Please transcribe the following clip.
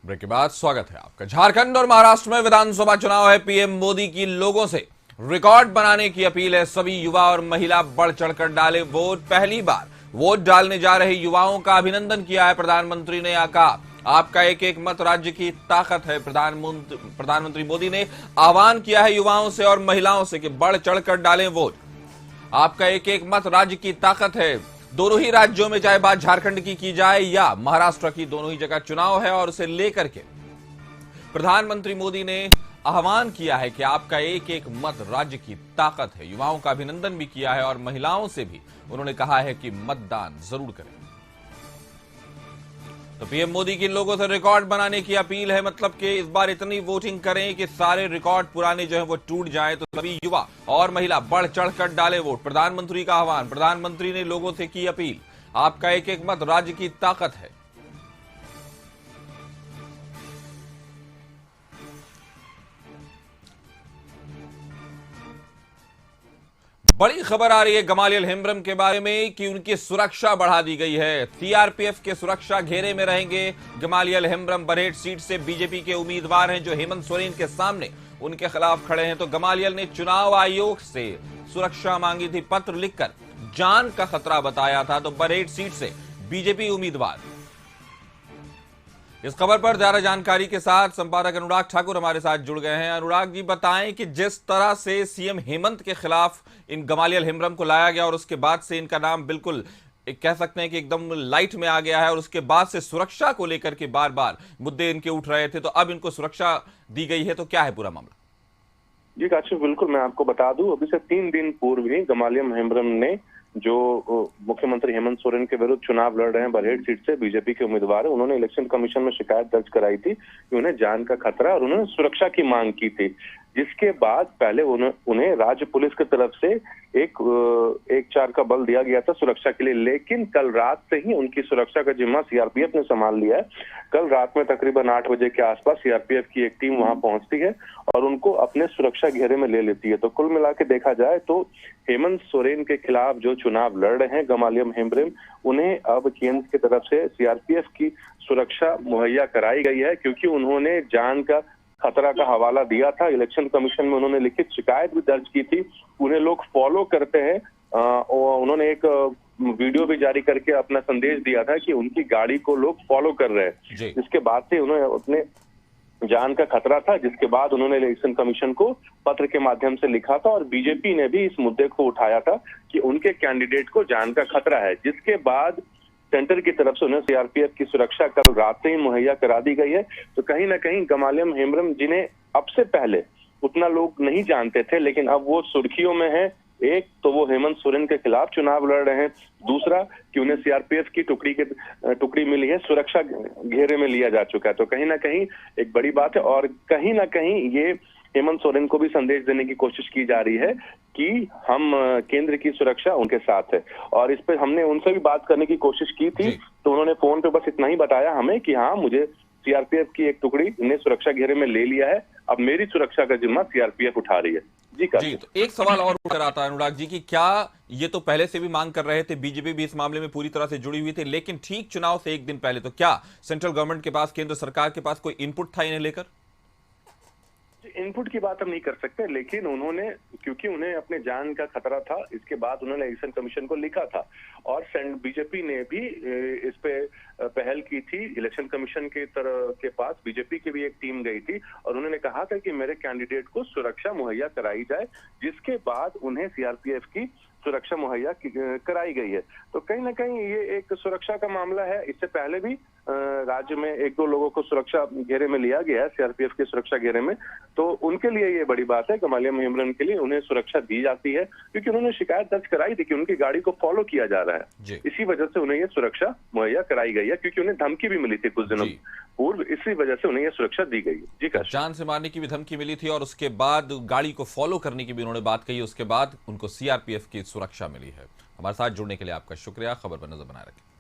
Break के बाद स्वागत है आपका। झारखंड और महाराष्ट्र में विधानसभा चुनाव है। पीएम मोदी की लोगों से रिकॉर्ड बनाने की अपील है। सभी युवा और महिला बढ़ चढ़कर डाले वोट। पहली बार वोट डालने जा रहे युवाओं का अभिनंदन किया है प्रधानमंत्री ने। कहा, आपका एक एक मत राज्य की ताकत है। प्रधानमंत्री मोदी ने आह्वान किया है युवाओं से और महिलाओं से कि बढ़ चढ़कर डालें वोट। आपका एक एक मत राज्य की ताकत है। दोनों ही राज्यों में, चाहे बात झारखंड की जाए या महाराष्ट्र की, दोनों ही जगह चुनाव है और उसे लेकर के प्रधानमंत्री मोदी ने आह्वान किया है कि आपका एक एक मत राज्य की ताकत है। युवाओं का अभिनंदन भी किया है और महिलाओं से भी उन्होंने कहा है कि मतदान जरूर करें। तो पीएम मोदी की लोगों से रिकॉर्ड बनाने की अपील है, मतलब कि इस बार इतनी वोटिंग करें कि सारे रिकॉर्ड पुराने जो है वो टूट जाएं। तो सभी युवा और महिला बढ़ चढ़कर डाले वोट। प्रधानमंत्री का आह्वान, प्रधानमंत्री ने लोगों से की अपील। आपका एक एक मत राज्य की ताकत है। बड़ी खबर आ रही है गमालियल हेम्ब्रम के बारे में कि उनकी सुरक्षा बढ़ा दी गई है। सीआरपीएफ के सुरक्षा घेरे में रहेंगे गमालियल हेम्ब्रम। बरहेट सीट से बीजेपी के उम्मीदवार हैं जो हेमंत सोरेन के सामने उनके खिलाफ खड़े हैं। तो गमालियल ने चुनाव आयोग से सुरक्षा मांगी थी, पत्र लिखकर जान का खतरा बताया था। तो बरहेट सीट से बीजेपी उम्मीदवार। इस खबर पर ज्यादा जानकारी के साथ संपादक अनुराग ठाकुर हमारे साथ जुड़ गए हैं। अनुराग जी, बताएं कि जिस तरह से सीएम हेमंत के खिलाफ इन गमालियल हेम्ब्रम को लाया गया और उसके बाद से इनका नाम बिल्कुल कह सकते हैं कि एकदम लाइट में आ गया है और उसके बाद से सुरक्षा को लेकर के बार बार मुद्दे इनके उठ रहे थे, तो अब इनको सुरक्षा दी गई है, तो क्या है पूरा मामला? जी काशिफ, बिल्कुल मैं आपको बता दूं, अभी से 3 दिन पूर्व ही गमालियल हेम्ब्रम ने जो मुख्यमंत्री हेमंत सोरेन के विरुद्ध चुनाव लड़ रहे हैं बरहेट सीट से बीजेपी के उम्मीदवार है, उन्होंने इलेक्शन कमीशन में शिकायत दर्ज कराई थी कि उन्हें जान का खतरा और उन्होंने सुरक्षा की मांग की थी। जिसके बाद पहले उन्हें राज्य पुलिस की तरफ से एक 4 का बल दिया गया था सुरक्षा के लिए, लेकिन कल रात से ही उनकी सुरक्षा का जिम्मा सीआरपीएफ ने संभाल लिया है। कल रात में तकरीबन 8 बजे के आसपास सीआरपीएफ की एक टीम वहां पहुंचती है और उनको अपने सुरक्षा घेरे में ले लेती है। तो कुल मिला के देखा जाए तो हेमंत सोरेन के खिलाफ जो चुनाव लड़ रहे हैं गमालियल हेम्ब्रम, उन्हें अब केंद्र की तरफ से सीआरपीएफ की सुरक्षा मुहैया कराई गई है, क्योंकि उन्होंने जान का खतरा का हवाला दिया था। इलेक्शन कमीशन में उन्होंने लिखित शिकायत भी दर्ज की थी। उन्हें लोग फॉलो करते हैं और उन्होंने एक वीडियो भी जारी करके अपना संदेश दिया था कि उनकी गाड़ी को लोग फॉलो कर रहे हैं। जिसके बाद से उन्हें अपने जान का खतरा था, जिसके बाद उन्होंने इलेक्शन कमीशन को पत्र के माध्यम से लिखा था और बीजेपी ने भी इस मुद्दे को उठाया था कि उनके कैंडिडेट को जान का खतरा है। जिसके बाद सेंटर की तरफ से उन्हें सीआरपीएफ की सुरक्षा कल रात से ही मुहैया करा दी गई है। तो कहीं ना कहीं गमालियल हेम्ब्रम, जिन्हें अब से पहले उतना लोग नहीं जानते थे, लेकिन अब वो सुर्खियों में है। एक तो वो हेमंत सोरेन के खिलाफ चुनाव लड़ रहे हैं, दूसरा कि उन्हें सीआरपीएफ की टुकड़ी मिली है, सुरक्षा घेरे में लिया जा चुका है। तो कहीं ना कहीं एक बड़ी बात है और कहीं ना कहीं ये हेमंत सोरेन को भी संदेश देने की कोशिश की जा रही है कि हम केंद्र की सुरक्षा उनके साथ है। और इस पे हमने उनसे भी बात करने की कोशिश की थी, तो उन्होंने फोन पे बस इतना ही बताया हमें कि हाँ, मुझे सीआरपीएफ की एक टुकड़ी ने सुरक्षा घेरे में ले लिया है, अब मेरी सुरक्षा का जिम्मा सीआरपीएफ उठा रही है। जी तो एक सवाल और उठकर आता है अनुराग जी की, क्या ये तो पहले से भी मांग कर रहे थे, बीजेपी भी इस मामले में पूरी तरह से जुड़ी हुई थी, लेकिन ठीक चुनाव से एक दिन पहले तो क्या सेंट्रल गवर्नमेंट के पास, केंद्र सरकार के पास कोई इनपुट था इन्हें लेकर? इनपुट की बात हम नहीं कर सकते, लेकिन उन्होंने, क्योंकि उन्हें अपने जान का खतरा था, इसके बाद उन्होंने इलेक्शन कमीशन को लिखा था और बीजेपी ने भी इस पे पहल की थी। इलेक्शन कमीशन के पास बीजेपी की भी एक टीम गई थी और उन्होंने कहा था कि मेरे कैंडिडेट को सुरक्षा मुहैया कराई जाए, जिसके बाद उन्हें सीआरपीएफ की सुरक्षा मुहैया कराई गई है। तो कहीं ना कहीं ये एक सुरक्षा का मामला है। इससे पहले भी राज्य में 1-2 लोगों को सुरक्षा घेरे में लिया गया है, सीआरपीएफ के सुरक्षा घेरे में। तो उनके लिए ये बड़ी बात है, गमालियल हेम्ब्रम के लिए उन्हें सुरक्षा दी जाती है, क्योंकि उन्होंने शिकायत दर्ज कराई थी कि उनकी गाड़ी को फॉलो किया जा रहा है। इसी वजह से उन्हें ये सुरक्षा मुहैया कराई गई है, क्योंकि उन्हें धमकी भी मिली थी कुछ दिनों पूर्व, इसी वजह से उन्हें ये सुरक्षा दी गई है। जी का जान से मारने की भी धमकी मिली थी और उसके बाद गाड़ी को फॉलो करने की भी उन्होंने बात कही, उसके बाद उनको सीआरपीएफ की सुरक्षा मिली है। हमारे साथ जुड़ने के लिए आपका शुक्रिया। खबर पर नजर बनाए रखें।